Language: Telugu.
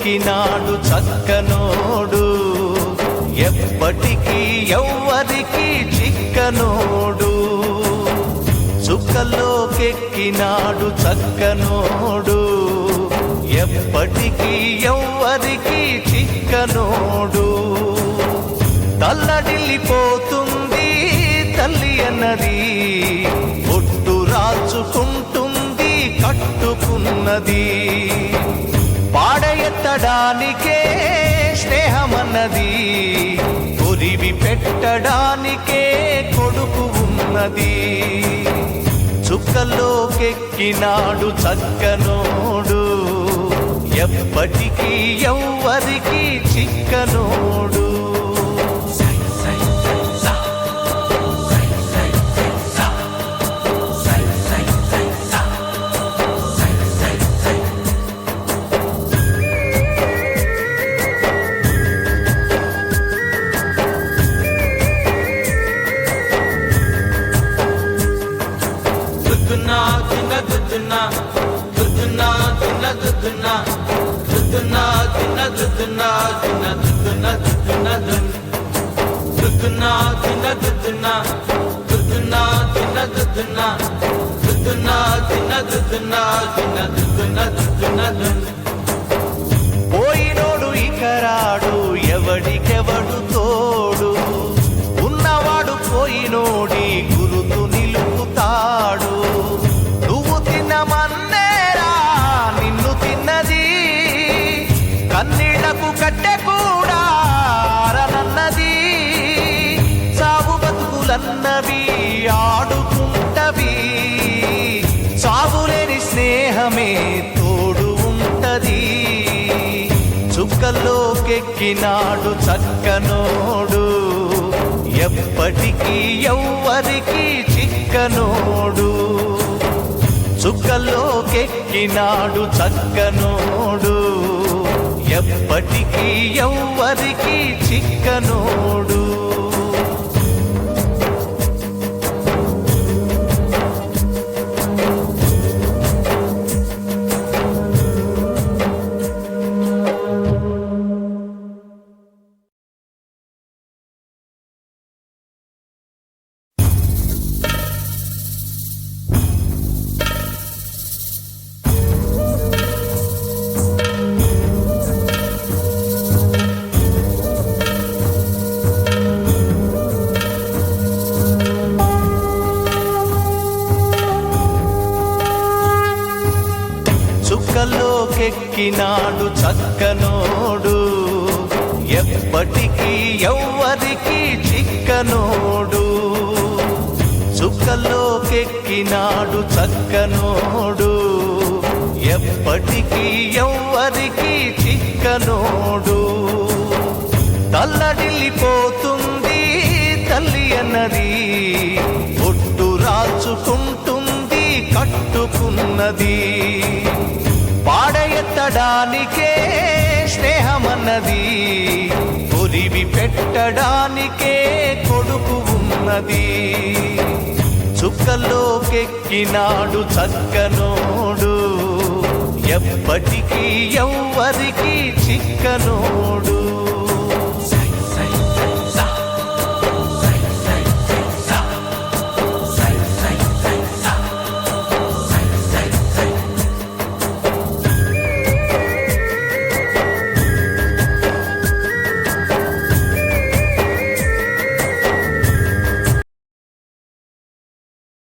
కెక్కినాడు చక్కనోడు, ఎప్పటికీ ఎవ్వరికి చిక్కనోడు. చుక్కలోకెక్కినాడు చక్కనోడు, ఎప్పటికీ ఎవ్వరికి చిక్కనోడు. తల్లడిల్లిపోతుంది తల్లి అన్నది, ఒట్టు రాచుకుంటుంది కట్టుకున్నది. పాడెత్తడానికే స్నేహమన్నది, కొరివి పెట్టడానికే కొడుకు ఉన్నది. చుక్కలోకెక్కినాడు చక్కనోడు, ఎప్పటికీ ఎవ్వరికి చిక్కనోడు. పోయినోడు ఇకరాడు, ఎవడికెవడు తోడు, ఉన్నవాడు పోయినోడి గురుతు నిలుపుతాడు. నువ్వు తిన్నమన్నేరా నిన్ను తిన్నది, కన్నీళ్లకు కట్టె కూడా ఆరనన్నది. సాగు బతుకులన్నవి ఆడుకుంటవి, సాగులేని స్నేహమే తోడు ఉంటది. చుక్కలోకెక్కినాడు చక్కనోడు, ఎప్పటికీ ఎవ్వరికి చిక్కనోడు. చుక్కలోకెక్కినాడు చక్కనోడు, ఎప్పటికీ ఎవ్వరికి చిక్కనోడు. చుక్కలోకెక్కినాడు చక్కనోడు, ఎప్పటికీ ఎవ్వరికి చిక్కనోడు. చుక్కలోకెక్కినాడు చక్కనోడు, ఎప్పటికీ ఎవ్వరికి చిక్కనోడు. తల్లడిల్లిపోతుంది తల్లి అన్నది, ఒట్టు రాచుకుంటుంది కట్టుకున్నది. పాడెత్తడానికే స్నేహమన్నది, కొరివి పెట్టడానికే కొడుకు ఉన్నది. చుక్కలోకెక్కినాడు చక్కనోడు, ఎప్పటికీ ఎవ్వరికి చిక్కనోడు.